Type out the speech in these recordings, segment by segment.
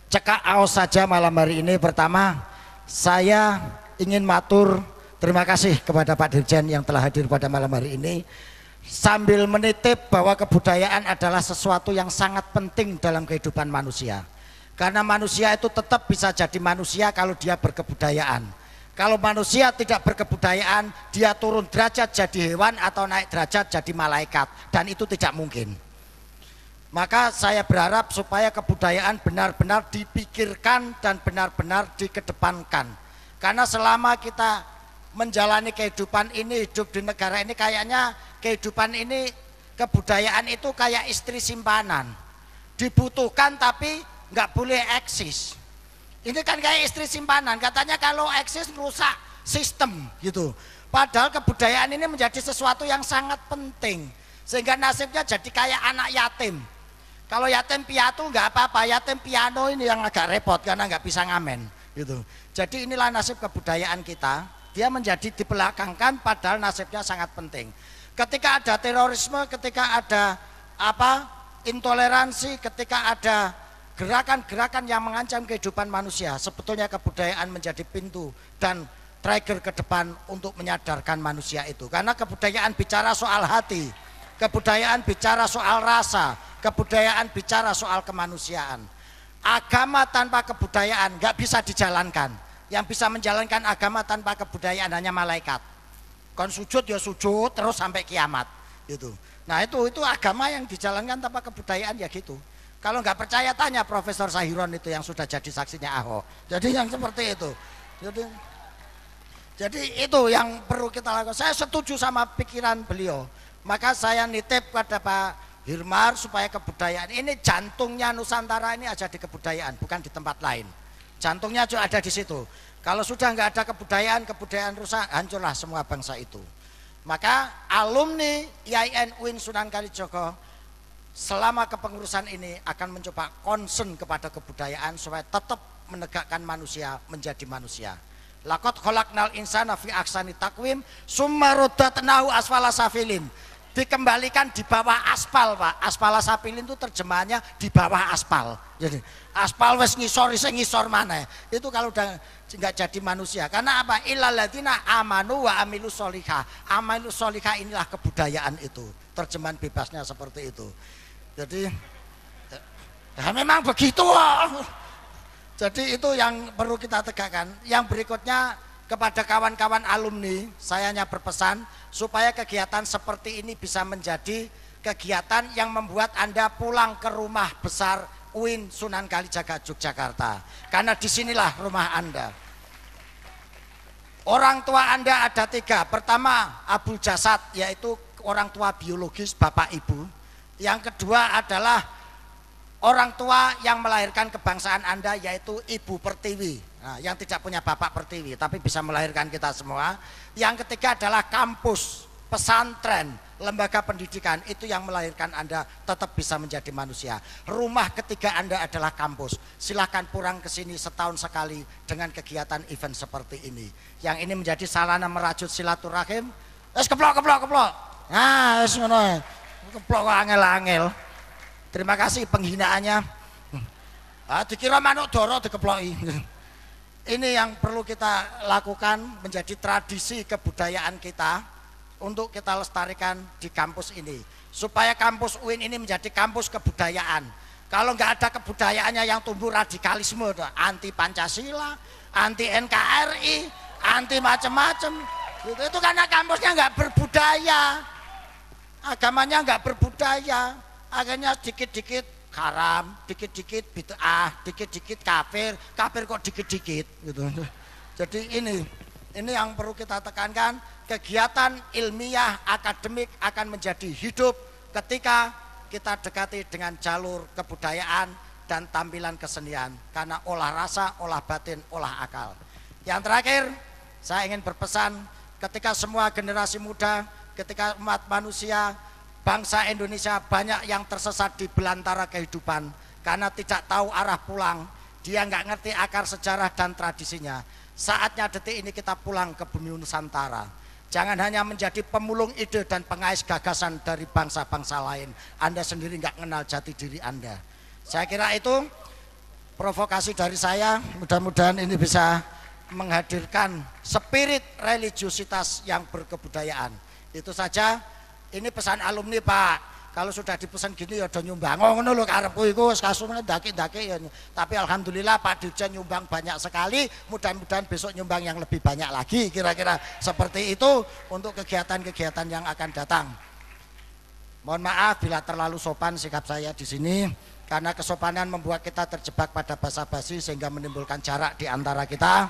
cekak aos saja malam hari ini. Pertama, saya ingin matur terima kasih kepada Pak Dirjen yang telah hadir pada malam hari ini, sambil menitip bahwa kebudayaan adalah sesuatu yang sangat penting dalam kehidupan manusia. Karena manusia itu tetap bisa jadi manusia kalau dia berkebudayaan. Kalau manusia tidak berkebudayaan, dia turun derajat jadi hewan atau naik derajat jadi malaikat, dan itu tidak mungkin. Maka saya berharap supaya kebudayaan benar-benar dipikirkan dan benar-benar dikedepankan. Karena selama kita menjalani kehidupan ini, hidup di negara ini, kayaknya kehidupan ini, kebudayaan itu kayak istri simpanan, dibutuhkan tapi nggak boleh eksis. Ini kan kayak istri simpanan, katanya kalau eksis merusak sistem gitu. Padahal kebudayaan ini menjadi sesuatu yang sangat penting, sehingga nasibnya jadi kayak anak yatim. Kalau yatim piatu nggak apa-apa, yatim piano ini yang agak repot karena nggak bisa ngamen gitu. Jadi inilah nasib kebudayaan kita, dia menjadi dibelakangkan padahal nasibnya sangat penting. Ketika ada terorisme, ketika ada intoleransi, ketika ada gerakan-gerakan yang mengancam kehidupan manusia, sebetulnya kebudayaan menjadi pintu dan trigger ke depan untuk menyadarkan manusia itu. Karena kebudayaan bicara soal hati, kebudayaan bicara soal rasa, kebudayaan bicara soal kemanusiaan. Agama tanpa kebudayaan nggak bisa dijalankan. Yang bisa menjalankan agama tanpa kebudayaan hanya malaikat. Kon sujud ya sujud terus sampai kiamat gitu. Nah itu agama yang dijalankan tanpa kebudayaan ya gitu. Kalau nggak percaya tanya Profesor Sahiron itu yang sudah jadi saksinya Ahok. Jadi yang seperti itu. Jadi itu yang perlu kita lakukan. Saya setuju sama pikiran beliau. Maka saya nitip pada Pak Hirmar supaya kebudayaan ini, jantungnya Nusantara ini ada di kebudayaan, bukan di tempat lain. Jantungnya juga ada di situ. Kalau sudah nggak ada kebudayaan rusak, hancurlah semua bangsa itu. Maka alumni IAIN UIN Sunan Kalijogo selama kepengurusan ini akan mencoba concern kepada kebudayaan supaya tetap menegakkan manusia menjadi manusia. Laqad khalaqnal insana fi ahsani taqwim summa raddatnahu asfala safilin. Dikembalikan di bawah aspal, Pak. Aspala safilin itu terjemahannya di bawah aspal. Jadi aspal wes ngisor mana? Itu kalau udah nggak jadi manusia. Karena apa? Illal ladzina amanu wa amilus sholihah. Amalus sholihah inilah kebudayaan itu. Terjemahan bebasnya seperti itu. Jadi ya memang begitu. Jadi itu yang perlu kita tegakkan. Yang berikutnya kepada kawan-kawan alumni, saya hanya berpesan supaya kegiatan seperti ini bisa menjadi kegiatan yang membuat Anda pulang ke rumah besar UIN Sunan Kalijaga Yogyakarta. Karena disinilah rumah Anda. Orang tua Anda ada 3. Pertama, Abul Jasad, yaitu orang tua biologis, bapak ibu. Yang kedua adalah orang tua yang melahirkan kebangsaan Anda, yaitu Ibu Pertiwi. Nah, yang tidak punya bapak Pertiwi tapi bisa melahirkan kita semua. Yang ketiga adalah kampus, pesantren, lembaga pendidikan, itu yang melahirkan Anda tetap bisa menjadi manusia. Rumah ketiga Anda adalah kampus. Silahkan pulang ke sini setahun sekali dengan kegiatan event seperti ini. Yang ini menjadi sarana merajut silaturahim. Keplok. Nah, ngono. Keplok kok angel-angel. Terima kasih penghinaannya. Dikira manuk doro dikeploki. Ini yang perlu kita lakukan menjadi tradisi kebudayaan kita untuk kita lestarikan di kampus ini. Supaya kampus UIN ini menjadi kampus kebudayaan. Kalau nggak ada kebudayaannya yang tumbuh radikalisme, anti Pancasila, anti NKRI, anti macam-macam. Itu karena kampusnya nggak berbudaya. Agamanya nggak berbudaya, akhirnya dikit-dikit haram, dikit-dikit bid'ah, dikit-dikit kafir kok dikit-dikit gitu. Jadi ini yang perlu kita tekankan. Kegiatan ilmiah akademik akan menjadi hidup ketika kita dekati dengan jalur kebudayaan dan tampilan kesenian, karena olah rasa, olah batin, olah akal. Yang terakhir, saya ingin berpesan ketika semua generasi muda, ketika umat manusia, bangsa Indonesia banyak yang tersesat di belantara kehidupan karena tidak tahu arah pulang, dia nggak ngerti akar sejarah dan tradisinya. Saatnya detik ini kita pulang ke bumi Nusantara. Jangan hanya menjadi pemulung ide dan pengais gagasan dari bangsa-bangsa lain. Anda sendiri nggak kenal jati diri Anda. Saya kira itu provokasi dari saya, mudah-mudahan ini bisa menghadirkan spirit religiusitas yang berkebudayaan. Itu saja. Ini pesan alumni Pak. Kalau sudah dipesan gini ya udah nyumbang. Oh ngono lho karepku iku wis kasune ndaki-ndaki ya. Tapi alhamdulillah Pak Dirjen nyumbang banyak sekali. Mudah-mudahan besok nyumbang yang lebih banyak lagi. Kira-kira seperti itu untuk kegiatan-kegiatan yang akan datang. Mohon maaf bila terlalu sopan sikap saya di sini karena kesopanan membuat kita terjebak pada basa-basi sehingga menimbulkan jarak di antara kita.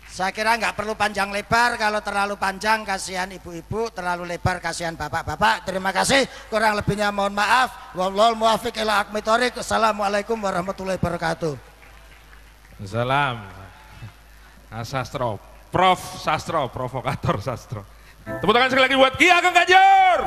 Saya kira nggak perlu panjang lebar, kalau terlalu panjang kasihan ibu-ibu, terlalu lebar kasihan bapak-bapak. Terima kasih, kurang lebihnya mohon maaf. Wallahul muwaffiq ila aqwamit thoriq. Assalamualaikum warahmatullahi wabarakatuh. Salam. Sastro, Prof Sastro, provokator Sastro. Tepuk tangan sekali lagi buat Ki Ageng Kajur.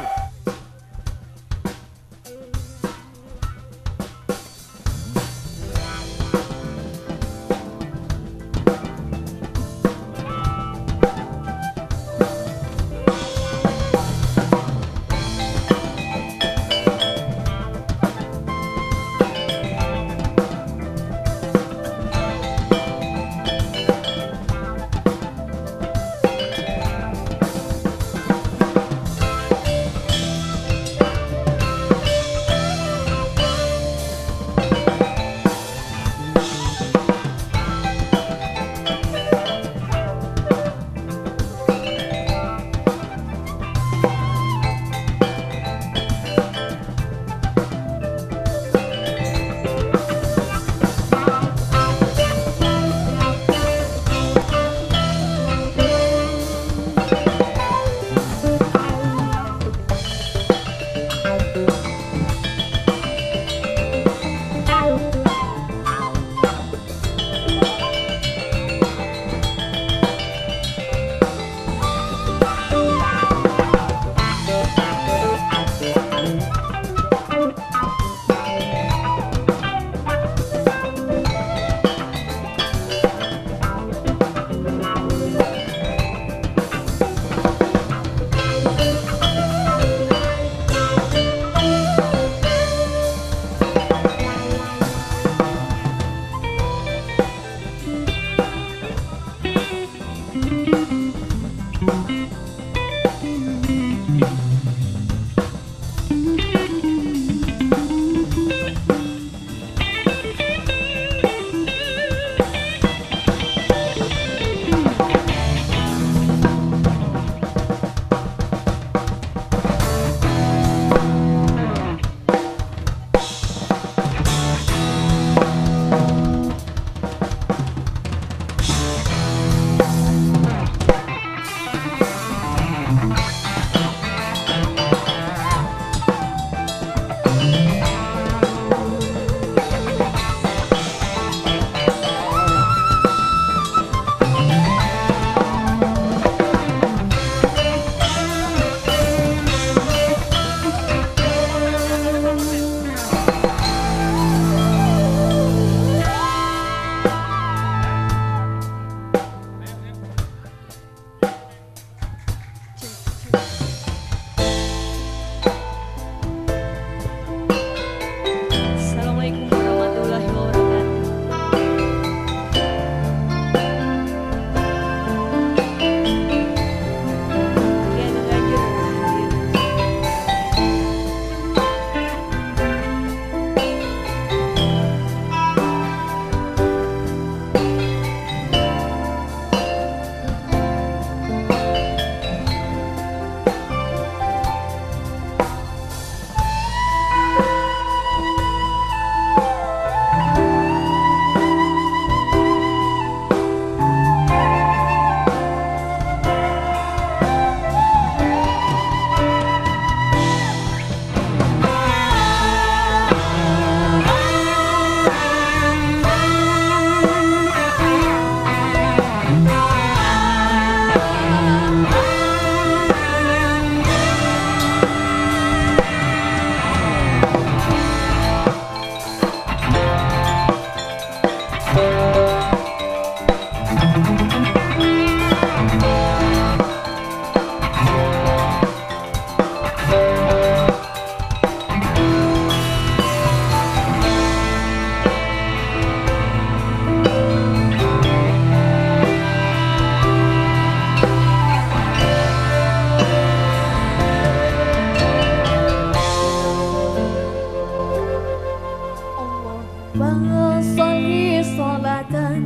Salli salatan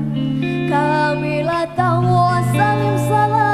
kamilatan wa salim salam